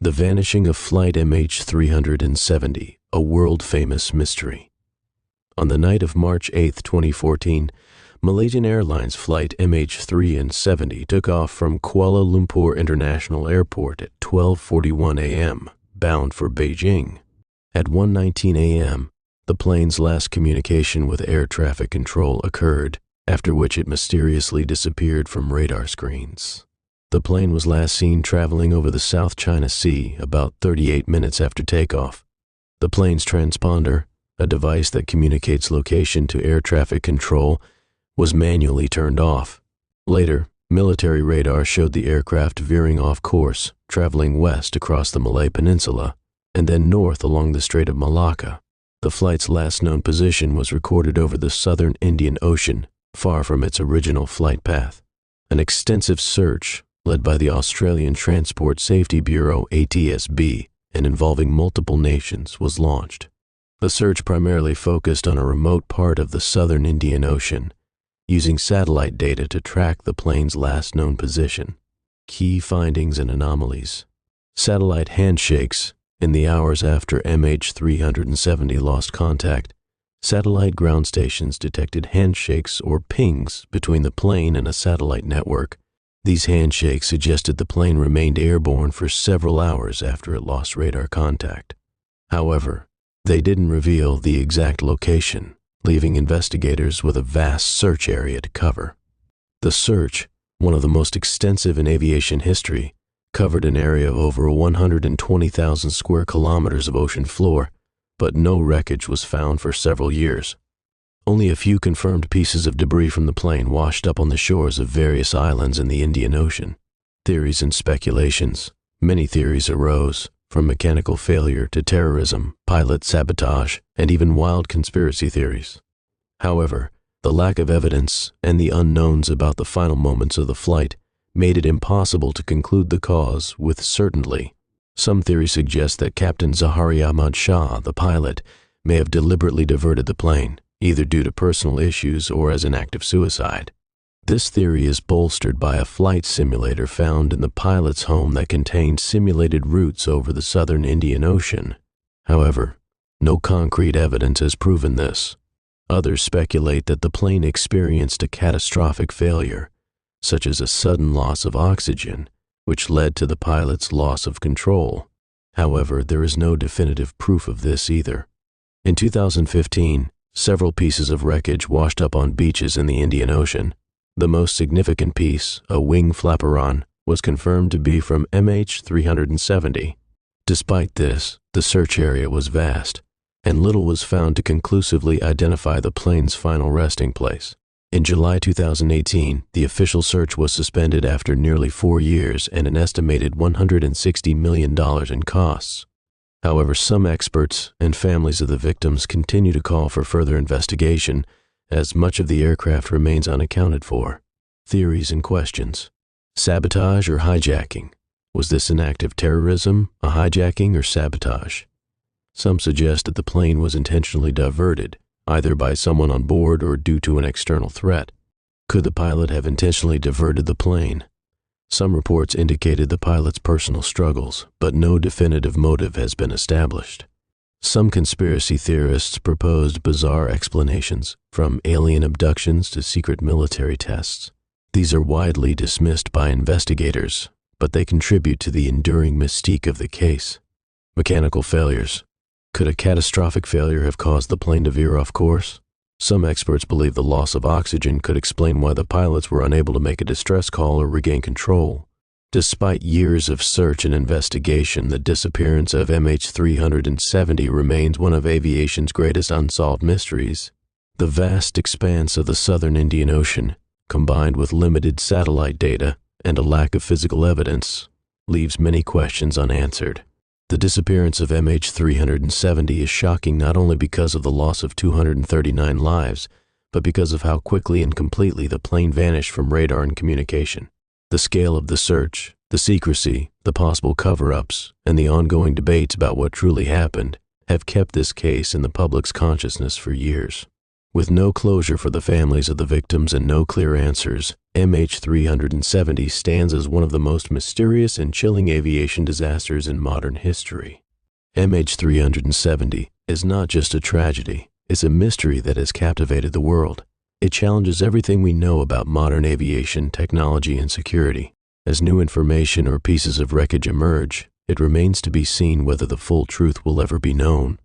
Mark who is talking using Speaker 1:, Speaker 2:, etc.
Speaker 1: The vanishing of Flight MH370, a world-famous mystery. On the night of March 8, 2014, Malaysian Airlines Flight MH370 took off from Kuala Lumpur International Airport at 12:41 a.m., bound for Beijing. At 1:19 a.m., the plane's last communication with air traffic control occurred, after which it mysteriously disappeared from radar screens. The plane was last seen traveling over the South China Sea about 38 minutes after takeoff. The plane's transponder, a device that communicates location to air traffic control, was manually turned off. Later, military radar showed the aircraft veering off course, traveling west across the Malay Peninsula, and then north along the Strait of Malacca. The flight's last known position was recorded over the southern Indian Ocean, far from its original flight path. An extensive search, led by the Australian Transport Safety Bureau ATSB and involving multiple nations, was launched. The search primarily focused on a remote part of the southern Indian Ocean, using satellite data to track the plane's last known position. Key findings and anomalies. Satellite handshakes. In the hours after MH370 lost contact, satellite ground stations detected handshakes or pings between the plane and a satellite network. These handshakes suggested the plane remained airborne for several hours after it lost radar contact. However, they didn't reveal the exact location, leaving investigators with a vast search area to cover. The search, one of the most extensive in aviation history, covered an area of over 120,000 square kilometers of ocean floor, but no wreckage was found for several years. Only a few confirmed pieces of debris from the plane washed up on the shores of various islands in the Indian Ocean. Theories and speculations. Many theories arose, from mechanical failure to terrorism, pilot sabotage, and even wild conspiracy theories. However, the lack of evidence and the unknowns about the final moments of the flight made it impossible to conclude the cause with certainty. Some theories suggest that Captain Zahari Ahmad Shah, the pilot, may have deliberately diverted the plane, either due to personal issues or as an act of suicide. This theory is bolstered by a flight simulator found in the pilot's home that contained simulated routes over the southern Indian Ocean. However, no concrete evidence has proven this. Others speculate that the plane experienced a catastrophic failure, such as a sudden loss of oxygen, which led to the pilot's loss of control. However, there is no definitive proof of this either. In 2015, several pieces of wreckage washed up on beaches in the Indian Ocean. The most significant piece, a wing flaperon, was confirmed to be from MH370. Despite this, the search area was vast, and little was found to conclusively identify the plane's final resting place. In July 2018, the official search was suspended after nearly 4 years and an estimated $160 million in costs. However, some experts and families of the victims continue to call for further investigation, as much of the aircraft remains unaccounted for. Theories and questions. Sabotage or hijacking? Was this an act of terrorism, a hijacking, or sabotage? Some suggest that the plane was intentionally diverted, either by someone on board or due to an external threat. Could the pilot have intentionally diverted the plane? Some reports indicated the pilot's personal struggles, but no definitive motive has been established. Some conspiracy theorists proposed bizarre explanations, from alien abductions to secret military tests. These are widely dismissed by investigators, but they contribute to the enduring mystique of the case. Mechanical failures. Could a catastrophic failure have caused the plane to veer off course? Some experts believe the loss of oxygen could explain why the pilots were unable to make a distress call or regain control. Despite years of search and investigation, the disappearance of MH370 remains one of aviation's greatest unsolved mysteries. The vast expanse of the southern Indian Ocean, combined with limited satellite data and a lack of physical evidence, leaves many questions unanswered. The disappearance of MH370 is shocking not only because of the loss of 239 lives, but because of how quickly and completely the plane vanished from radar and communication. The scale of the search, the secrecy, the possible cover-ups, and the ongoing debates about what truly happened have kept this case in the public's consciousness for years. With no closure for the families of the victims and no clear answers, MH370 stands as one of the most mysterious and chilling aviation disasters in modern history. MH370 is not just a tragedy, it's a mystery that has captivated the world. It challenges everything we know about modern aviation, technology, and security. As new information or pieces of wreckage emerge, it remains to be seen whether the full truth will ever be known.